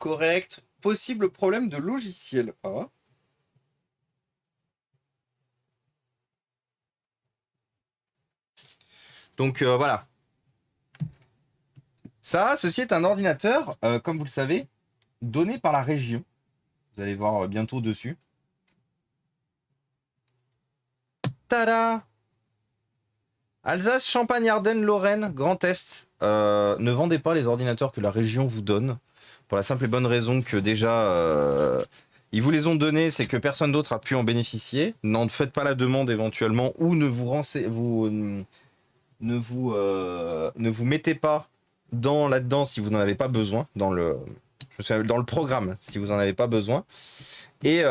correct. Possible problème de logiciel. Ah. Donc voilà. Ça, ceci est un ordinateur, comme vous le savez, donné par la région. Vous allez voir bientôt dessus. Tada! Alsace, Champagne, Ardennes, Lorraine, Grand Est. Ne vendez pas les ordinateurs que la région vous donne. Pour la simple et bonne raison que déjà, ils vous les ont donnés, c'est que personne d'autre a pu en bénéficier. N'en faites pas la demande éventuellement ou ne vous mettez pas là-dedans si vous n'en avez pas besoin, dans le programme si vous n'en avez pas besoin. Et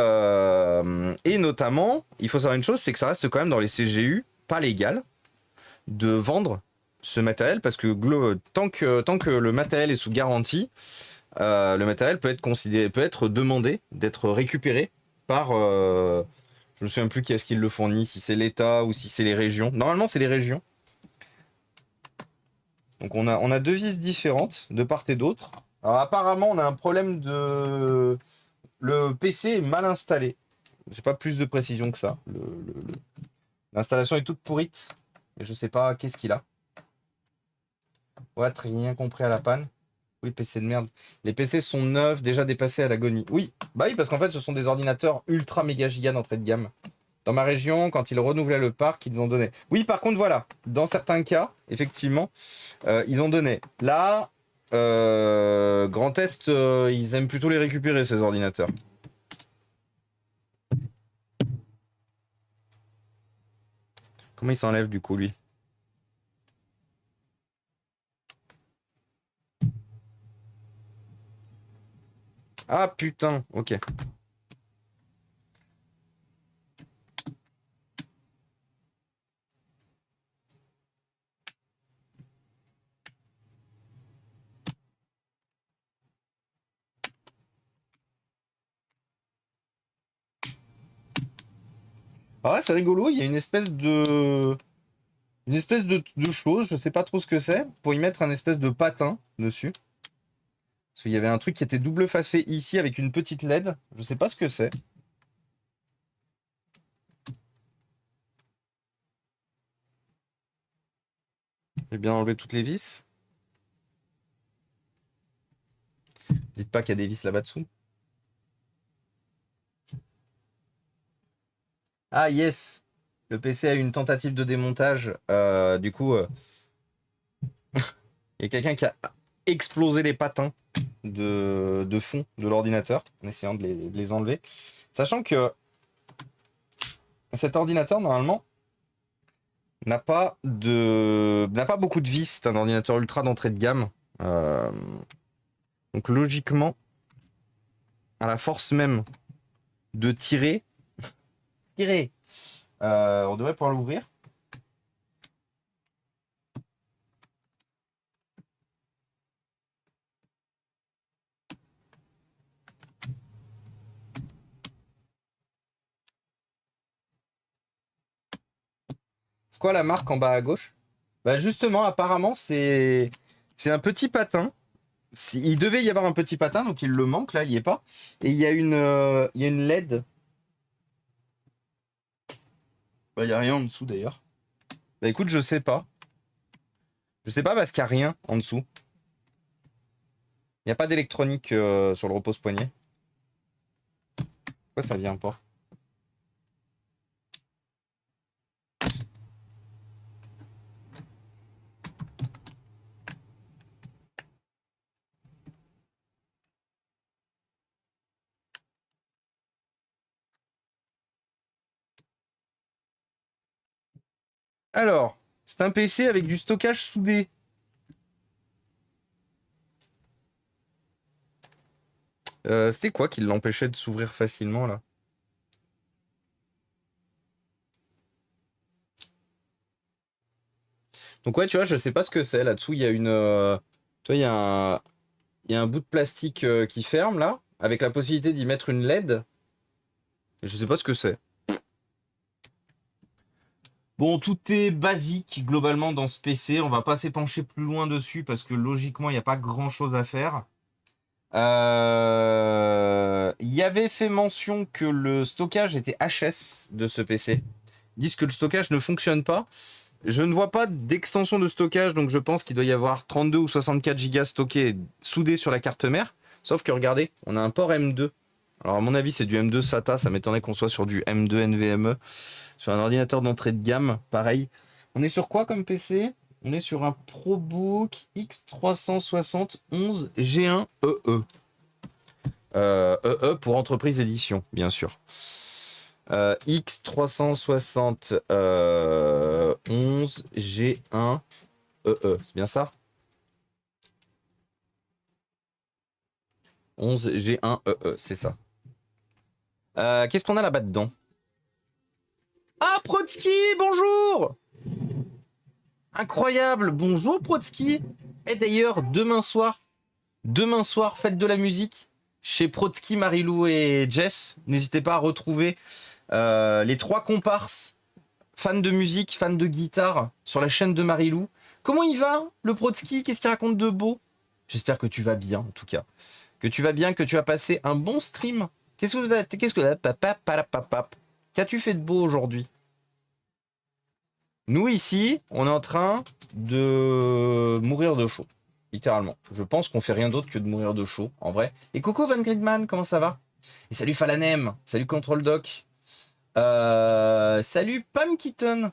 notamment, il faut savoir une chose, c'est que ça reste quand même dans les CGU pas légal de vendre ce matériel parce que tant que le matériel est sous garantie, le matériel peut être demandé d'être récupéré par je me souviens plus qui est-ce qui le fournit, si c'est l'État ou si c'est les régions. Normalement, c'est les régions. Donc on a deux vis différentes de part et d'autre. Alors apparemment, on a un problème de... Le PC est mal installé. J'ai pas plus de précision que ça. L'installation est toute pourrite. Et je sais pas qu'est-ce qu'il a. Ouais, rien compris à la panne. Oui, PC de merde. Les PC sont neufs, déjà dépassés à l'agonie. Oui, bah oui, parce qu'en fait, ce sont des ordinateurs ultra méga giga d'entrée de gamme. Dans ma région, quand ils renouvelaient le parc, ils en donnaient. Oui, par contre, voilà. Dans certains cas, effectivement, ils en donnaient. Là, Grand Est, ils aiment plutôt les récupérer, ces ordinateurs. Comment il s'enlève, du coup, lui? Ah, putain, ok. Ah ouais, c'est rigolo, il y a une espèce de... de chose, je sais pas trop ce que c'est, pour y mettre un espèce de patin dessus. Parce qu'il y avait un truc qui était double facé ici avec une petite LED, je sais pas ce que c'est. J'ai bien enlevé toutes les vis. Dites pas qu'il y a des vis là-bas dessous. Ah yes, le PC a eu une tentative de démontage. Du coup, il y a quelqu'un qui a explosé les patins de fond de l'ordinateur en essayant de les enlever. Sachant que cet ordinateur, normalement, n'a pas beaucoup de vis. C'est un ordinateur ultra d'entrée de gamme. Donc logiquement, à la force même de tirer, on devrait pouvoir l'ouvrir. C'est quoi la marque en bas à gauche? Bah justement, apparemment, c'est un petit patin. Il devait y avoir un petit patin, donc il le manque, là, il n'y est pas. Et il y a une LED. Bah, il n'y a rien en dessous, d'ailleurs. Bah écoute, je sais pas. Je sais pas parce qu'il n'y a rien en dessous. Il n'y a pas d'électronique sur le repose-poignet. Pourquoi ça vient pas? Alors, c'est un PC avec du stockage soudé. C'était quoi qui l'empêchait de s'ouvrir facilement, là? Donc ouais, tu vois, je sais pas ce que c'est. Là-dessous, il y a une... tu vois, il y a un bout de plastique qui ferme, là, avec la possibilité d'y mettre une LED. Je sais pas ce que c'est. Bon, tout est basique, globalement, dans ce PC. On va pas s'épancher plus loin dessus, parce que logiquement, il n'y a pas grand-chose à faire. Il y avait fait mention que le stockage était HS de ce PC. Ils disent que le stockage ne fonctionne pas. Je ne vois pas d'extension de stockage, donc je pense qu'il doit y avoir 32 ou 64 Go stockés soudés sur la carte mère. Sauf que regardez, on a un port M2. Alors à mon avis c'est du M2 SATA, ça m'étonnerait qu'on soit sur du M2 NVMe. Sur un ordinateur d'entrée de gamme, pareil. On est sur quoi comme PC? On est sur un ProBook X360 11 G1 EE. EE pour entreprise édition, bien sûr. X360 11 G1 EE, c'est bien ça? 11 G1 EE, c'est ça. Qu'est-ce qu'on a là-bas dedans? Ah, Protsky, bonjour! Incroyable, bonjour Protsky! Et d'ailleurs, demain soir, fête de la musique, chez Protsky, Marilou et Jess. N'hésitez pas à retrouver les 3 comparses, fans de musique, fans de guitare, sur la chaîne de Marilou. Comment il va, le Protsky? Qu'est-ce qu'il raconte de beau? J'espère que tu vas bien, en tout cas. Que tu vas bien, que tu as passé un bon stream. Qu'as-tu fait de beau aujourd'hui? Nous, ici, on est en train de mourir de chaud. Littéralement. Je pense qu'on fait rien d'autre que de mourir de chaud, en vrai. Et coucou Van Gridman, comment ça va? Et salut Falanem, salut Control Doc. Salut Pam Keaton.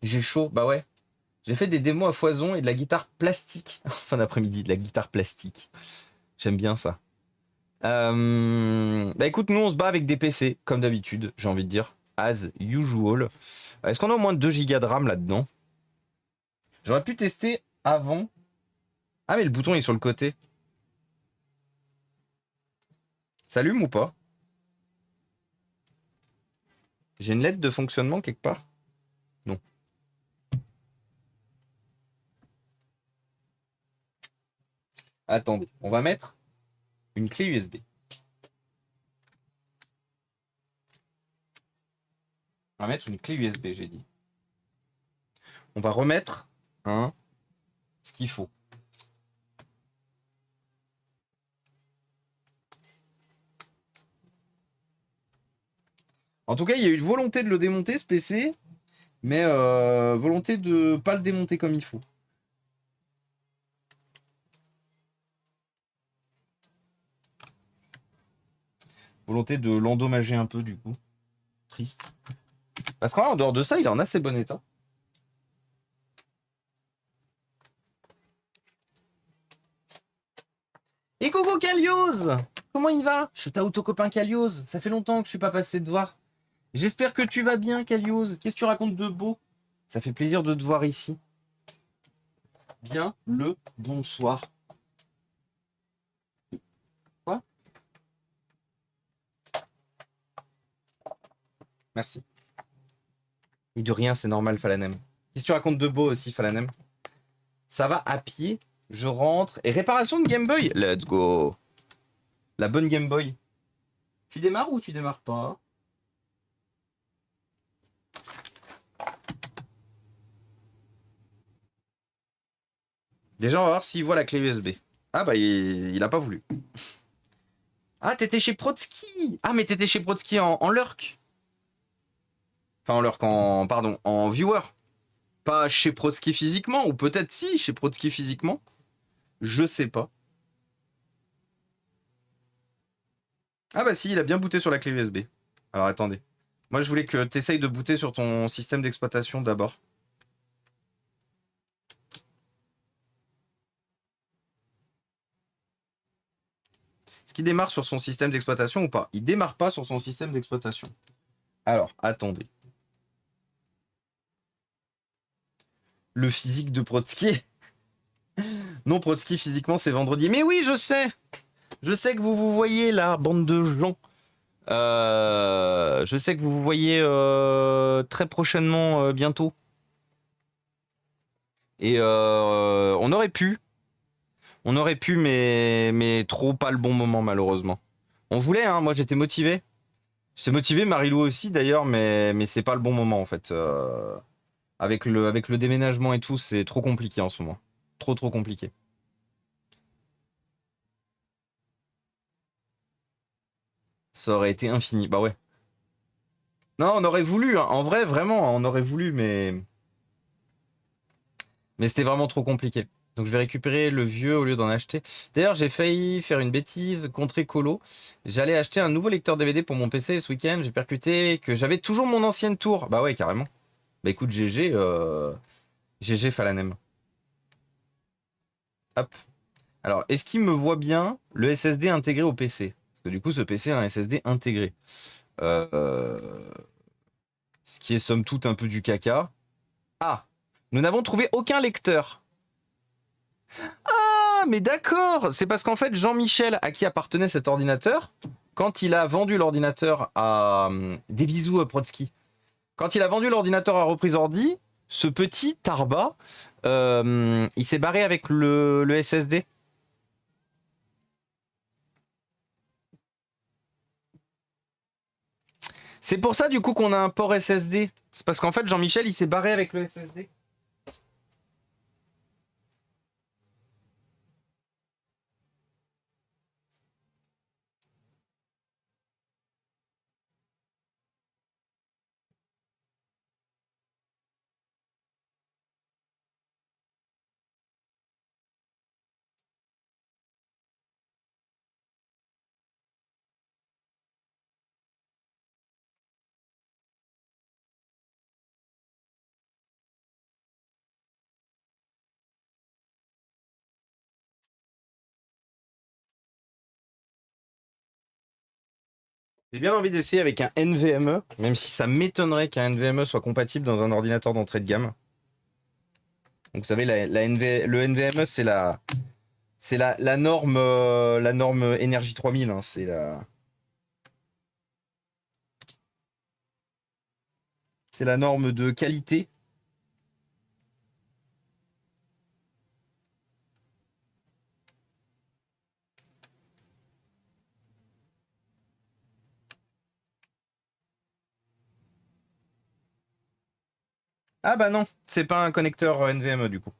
J'ai chaud, bah ouais. J'ai fait des démos à foison et de la guitare plastique. Fin d'après-midi, de la guitare plastique. J'aime bien ça. Bah écoute, nous on se bat avec des PC, comme d'habitude, j'ai envie de dire. As usual. Est-ce qu'on a au moins 2 Go de RAM là-dedans? J'aurais pu tester avant. Ah mais le bouton est sur le côté. Ça allume ou pas? J'ai une lettre de fonctionnement quelque part? Non. Attendez, on va mettre une clé USB. On va mettre une clé USB, j'ai dit. On va remettre ce qu'il faut. En tout cas, il y a eu une volonté de le démonter, ce PC, mais volonté de ne pas le démonter comme il faut. Volonté de l'endommager un peu, du coup. Triste. Parce qu'en dehors de ça, il est en assez bon état. Et coucou Kalios! Comment il va? Je suis ta auto-copain Kalios. Ça fait longtemps que je suis pas passé te voir. J'espère que tu vas bien, Kalios. Qu'est-ce que tu racontes de beau? Ça fait plaisir de te voir ici. Bien le bonsoir. Quoi? Merci. Et de rien, c'est normal, Falanem. Qu'est-ce que tu racontes de beau aussi, Falanem? Ça va à pied, je rentre. Et réparation de Game Boy? Let's go. La bonne Game Boy. Tu démarres ou tu démarres pas? Déjà, on va voir s'il voit la clé USB. Ah bah, il a pas voulu. Ah, t'étais chez Protsky. Ah, mais t'étais chez Protsky en lurk. Enfin, en lurk, pardon, en viewer. Pas chez Protsky physiquement, ou peut-être si, chez Protsky physiquement. Je sais pas. Ah bah si, il a bien booté sur la clé USB. Alors attendez. Moi, je voulais que t'essayes de booter sur ton système d'exploitation d'abord. Est-ce qu'il démarre sur son système d'exploitation ou pas? Il démarre pas sur son système d'exploitation. Alors, attendez. Le physique de Protsky. Non, Protsky, physiquement, c'est vendredi. Mais oui, je sais. Je sais que vous voyez là, bande de gens. Je sais que vous voyez très prochainement, bientôt. Et on aurait pu. On aurait pu, mais trop pas le bon moment, malheureusement. On voulait, hein. Moi, j'étais motivé. J'étais motivé, Marilou aussi, d'ailleurs, mais c'est pas le bon moment, en fait. Avec le déménagement et tout, c'est trop compliqué en ce moment. Trop compliqué. ça aurait été infini. Bah ouais. Non, on aurait voulu, hein. En vrai, vraiment, on aurait voulu, mais c'était vraiment trop compliqué. Donc je vais récupérer le vieux au lieu d'en acheter. D'ailleurs, j'ai failli faire une bêtise contre écolo. J'allais acheter un nouveau lecteur DVD pour mon PC ce week-end. J'ai percuté que j'avais toujours mon ancienne tour. Bah ouais, carrément. Bah écoute, GG, GG Falanem. Hop. Alors, est-ce qu'il me voit bien le SSD intégré au PC? Parce que du coup, ce PC a un SSD intégré. Euh, Ce qui est somme toute un peu du caca. Ah, nous n'avons trouvé aucun lecteur. Ah, mais d'accord. C'est parce qu'en fait, Jean-Michel, à qui appartenait cet ordinateur, quand il a vendu l'ordinateur à... Des bisous, Protsky. Quand il a vendu l'ordinateur à Reprise Ordi, ce petit Tarba, il s'est barré avec le SSD. C'est pour ça, du coup, qu'on a un port SSD. C'est parce qu'en fait, Jean-Michel, il s'est barré avec le SSD. J'ai bien envie d'essayer avec un NVMe, même si ça m'étonnerait qu'un NVMe soit compatible dans un ordinateur d'entrée de gamme. Donc, vous savez, le NVMe, la norme Énergie 3000. Hein, c'est la norme de qualité. Ah bah non, c'est pas un connecteur NVMe du coup.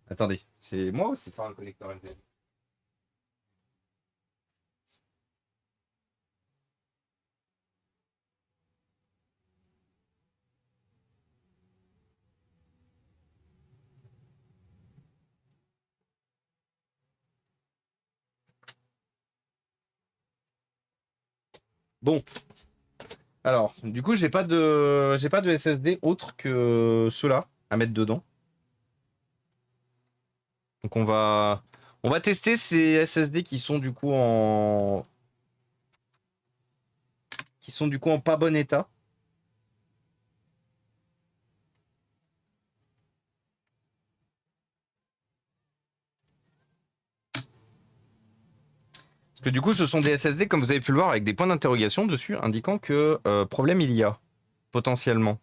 Attendez, c'est moi ou c'est pas un connecteur NVMe? Bon, alors, du coup, j'ai pas de SSD autre que ceux-là à mettre dedans. Donc on va tester ces SSD qui sont du coup en pas bon état. Parce que du coup, ce sont des SSD, comme vous avez pu le voir, avec des points d'interrogation dessus, indiquant que problème il y a, potentiellement.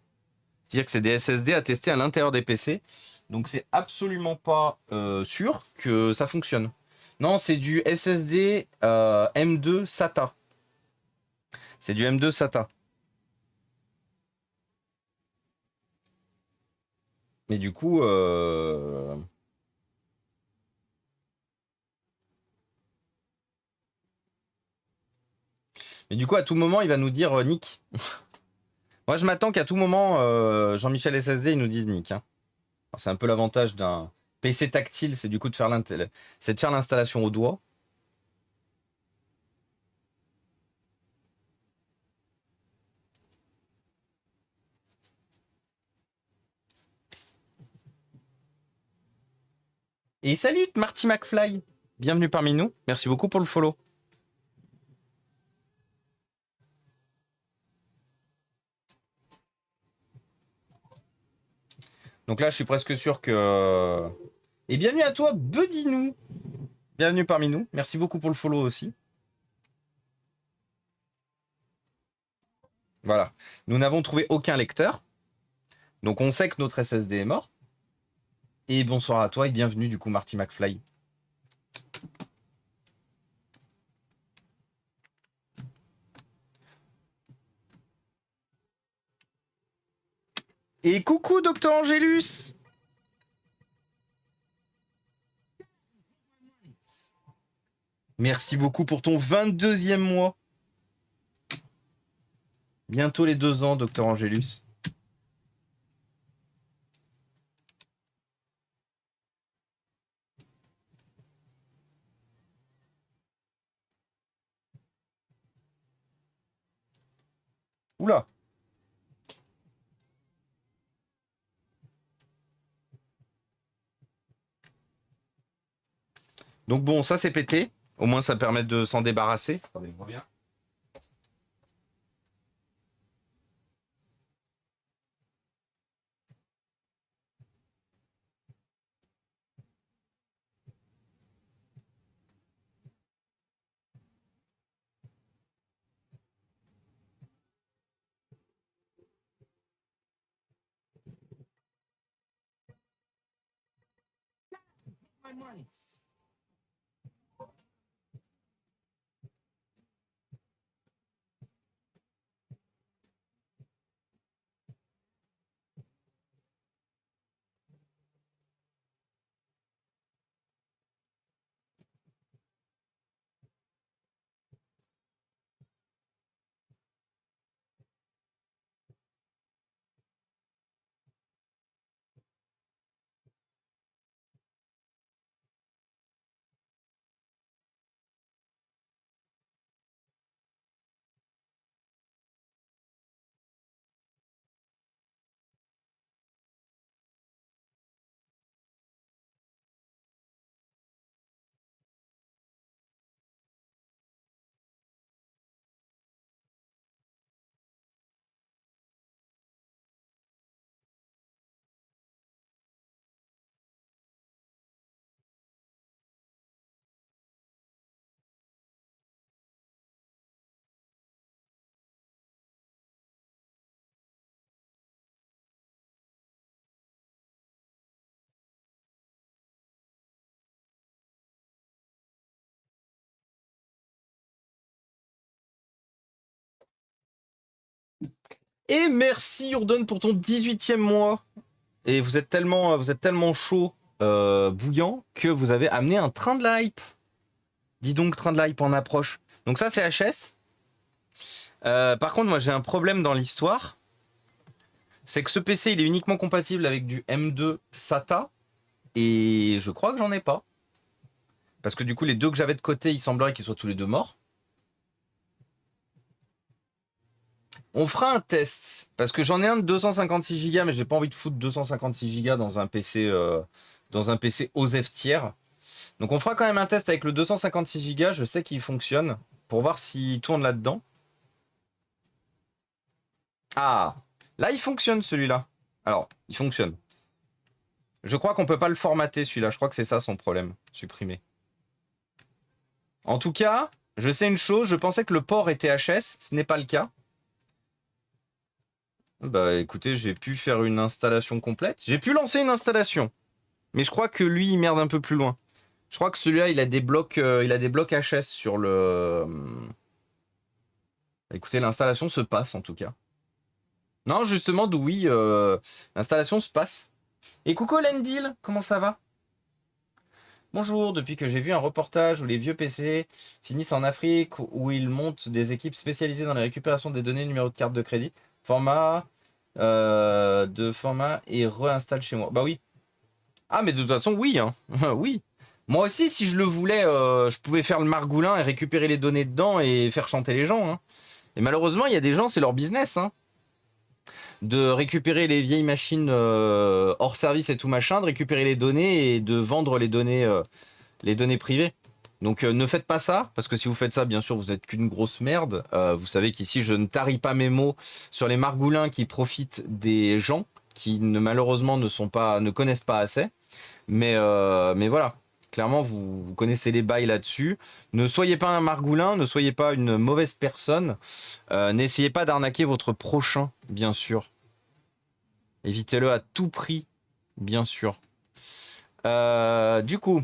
C'est-à-dire que c'est des SSD à tester à l'intérieur des PC. Donc c'est absolument pas sûr que ça fonctionne. Non, c'est du SSD M2 SATA. C'est du M2 SATA. Mais du coup, à tout moment, il va nous dire Nick. Moi, je m'attends qu'à tout moment, Jean-Michel SSD, il nous dise Nick. Hein. Alors, c'est un peu l'avantage d'un PC tactile, c'est du coup c'est de faire l'installation au doigt. Et salut Marty McFly, bienvenue parmi nous. Merci beaucoup pour le follow. Donc là, je suis presque sûr que. Et bienvenue à toi, Bedinou. Bienvenue parmi nous. Merci beaucoup pour le follow aussi. Voilà. Nous n'avons trouvé aucun lecteur. Donc on sait que notre SSD est mort. Et bonsoir à toi et bienvenue du coup Marty McFly. Et coucou Docteur Angélus. Merci beaucoup pour ton 22e mois. Bientôt les 2 ans, Docteur Angélus. Oula. Donc bon, ça c'est pété. Au moins ça permet de s'en débarrasser. Attendez, je reviens. Et merci Urdon pour ton 18e mois. Et vous êtes tellement chaud, bouillant, que vous avez amené un train de la hype. Dis donc, train de la hype en approche. Donc ça c'est HS. Par contre, moi j'ai un problème dans l'histoire. C'est que ce PC il est uniquement compatible avec du M2 SATA. Et je crois que j'en ai pas. Parce que du coup les deux que j'avais de côté, il semblerait qu'ils soient tous les deux morts. On fera un test, parce que j'en ai un de 256 Go, mais j'ai pas envie de foutre 256 Go dans un PC, OSEF tiers. Donc on fera quand même un test avec le 256 Go, je sais qu'il fonctionne, pour voir s'il tourne là-dedans. Ah, là il fonctionne celui-là. Alors, il fonctionne. Je crois qu'on peut pas le formater celui-là, je crois que c'est ça son problème, supprimer. En tout cas, je sais une chose, je pensais que le port était HS, ce n'est pas le cas. Bah écoutez, j'ai pu faire une installation complète. J'ai pu lancer une installation. Mais je crois que lui, il merde un peu plus loin. Je crois que celui-là, il a des blocs HS sur le... Écoutez, l'installation se passe en tout cas. Non, justement, oui, l'installation se passe. Et coucou Lendil, comment ça va? Bonjour, depuis que j'ai vu un reportage où les vieux PC finissent en Afrique, où ils montent des équipes spécialisées dans la récupération des données numéro de carte de crédit, format et réinstalle chez moi. Bah oui. Ah mais de toute façon oui, hein. Oui. Moi aussi si je le voulais, je pouvais faire le margoulin et récupérer les données dedans et faire chanter les gens, hein. Et malheureusement il y a des gens, c'est leur business, hein, de récupérer les vieilles machines hors service et tout machin, de récupérer les données et de vendre les données privées. Donc ne faites pas ça, parce que si vous faites ça, bien sûr, vous n'êtes qu'une grosse merde. Vous savez qu'ici, je ne tarie pas mes mots sur les margoulins qui profitent des gens qui malheureusement ne connaissent pas assez. Mais voilà, clairement, vous connaissez les bails là-dessus. Ne soyez pas un margoulin, ne soyez pas une mauvaise personne. N'essayez pas d'arnaquer votre prochain, bien sûr. Évitez-le à tout prix, bien sûr. Du coup,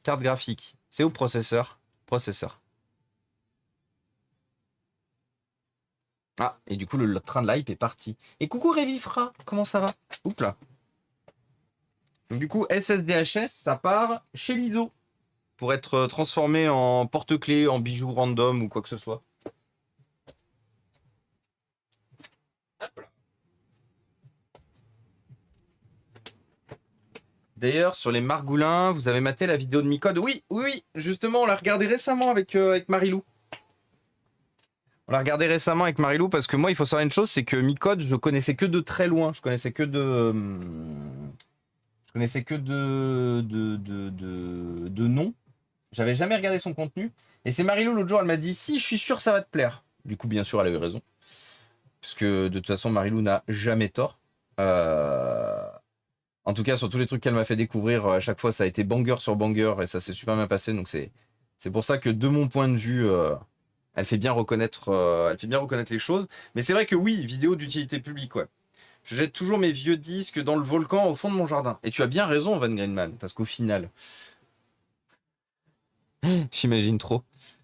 carte graphique. C'est où processeur? Processeur. Ah, et du coup, le train de l'hype est parti. Et coucou Revifra, comment ça va? Oups là. Donc du coup, SSDHS, ça part chez l'ISO pour être transformé en porte-clés, en bijoux random ou quoi que ce soit. D'ailleurs, sur les margoulins, vous avez maté la vidéo de Micode? Oui, oui, oui, justement, on l'a regardé récemment avec Marilou. On l'a regardé récemment avec Marilou parce que moi, il faut savoir une chose, c'est que Micode, je connaissais que de très loin. Je connaissais que de... Je connaissais que de nom. J'avais jamais regardé son contenu. Et c'est Marilou, l'autre jour, elle m'a dit, si, je suis sûr que ça va te plaire. Du coup, bien sûr, elle a eu raison. Parce que de toute façon, Marilou n'a jamais tort. En tout cas, sur tous les trucs qu'elle m'a fait découvrir, à chaque fois, ça a été banger sur banger et ça s'est super bien passé. Donc c'est pour ça que de mon point de vue, elle fait bien reconnaître, les choses. Mais c'est vrai que oui, vidéo d'utilité publique, ouais. Je jette toujours mes vieux disques dans le volcan au fond de mon jardin. Et tu as bien raison, Van Greenman, parce qu'au final, j'imagine trop.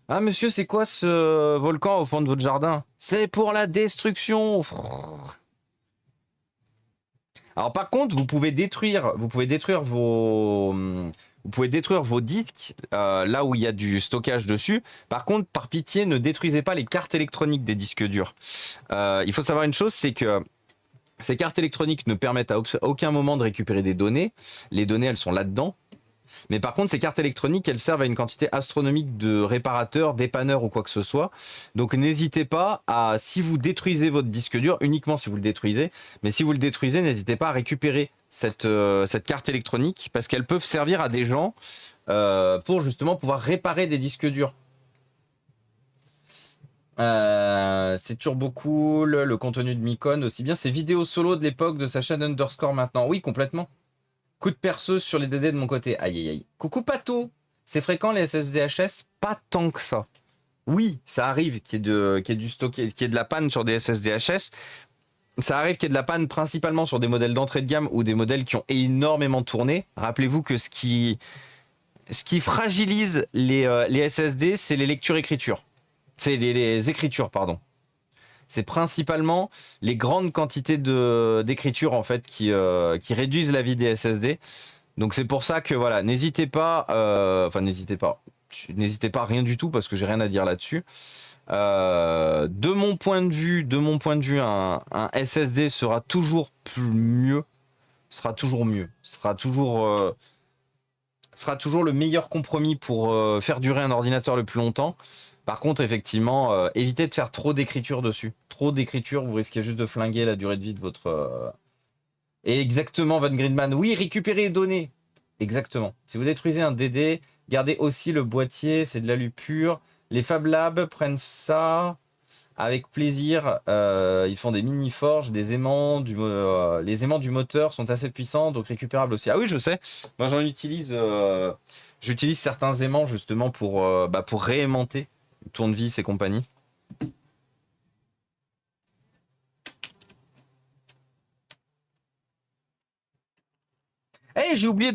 Ah monsieur, c'est quoi ce volcan au fond de votre jardin? C'est pour la destruction. Alors par contre, vous pouvez détruire vos disques là où il y a du stockage dessus. Par contre, par pitié, ne détruisez pas les cartes électroniques des disques durs. Il faut savoir une chose, c'est que ces cartes électroniques ne permettent à aucun moment de récupérer des données. Les données, elles sont là-dedans. Mais par contre, ces cartes électroniques, elles servent à une quantité astronomique de réparateurs, dépanneurs ou quoi que ce soit. Donc n'hésitez pas à, si vous détruisez votre disque dur, uniquement si vous le détruisez, mais si vous le détruisez, n'hésitez pas à récupérer cette carte électronique parce qu'elles peuvent servir à des gens pour justement pouvoir réparer des disques durs. C'est turbo cool, le contenu de Micon aussi bien. Ces vidéos solo de l'époque de sa chaîne Underscore maintenant. Oui, complètement. Coup de perceuse sur les DD de mon côté. Aïe aïe aïe. Coucou Pato. C'est fréquent les SSDHS? Pas tant que ça. Oui, ça arrive qu'il y ait du stocké, qu'il y ait de la panne sur des SSDHS. Ça arrive qu'il y ait de la panne principalement sur des modèles d'entrée de gamme ou des modèles qui ont énormément tourné. Rappelez-vous que ce qui fragilise les SSD, c'est les lectures-écritures. C'est les écritures, pardon. C'est principalement les grandes quantités d'écriture en fait qui réduisent la vie des SSD. Donc c'est pour ça que voilà, n'hésitez pas, n'hésitez pas rien du tout parce que j'ai rien à dire là-dessus. De mon point de vue, un SSD sera toujours mieux, sera toujours le meilleur compromis pour faire durer un ordinateur le plus longtemps. Par contre, effectivement, évitez de faire trop d'écriture dessus. Trop d'écriture, vous risquez juste de flinguer la durée de vie de votre. Et exactement, Van Greenman. Oui, récupérer les données. Exactement. Si vous détruisez un DD, gardez aussi le boîtier, c'est de l'alu pur. Les Fab Labs prennent ça avec plaisir. Ils font des mini-forges, des aimants. Les aimants du moteur sont assez puissants, donc récupérables aussi. Ah oui, je sais. Moi, j'utilise certains aimants justement pour réaimanter Tournevis et compagnie. Eh, j'ai oublié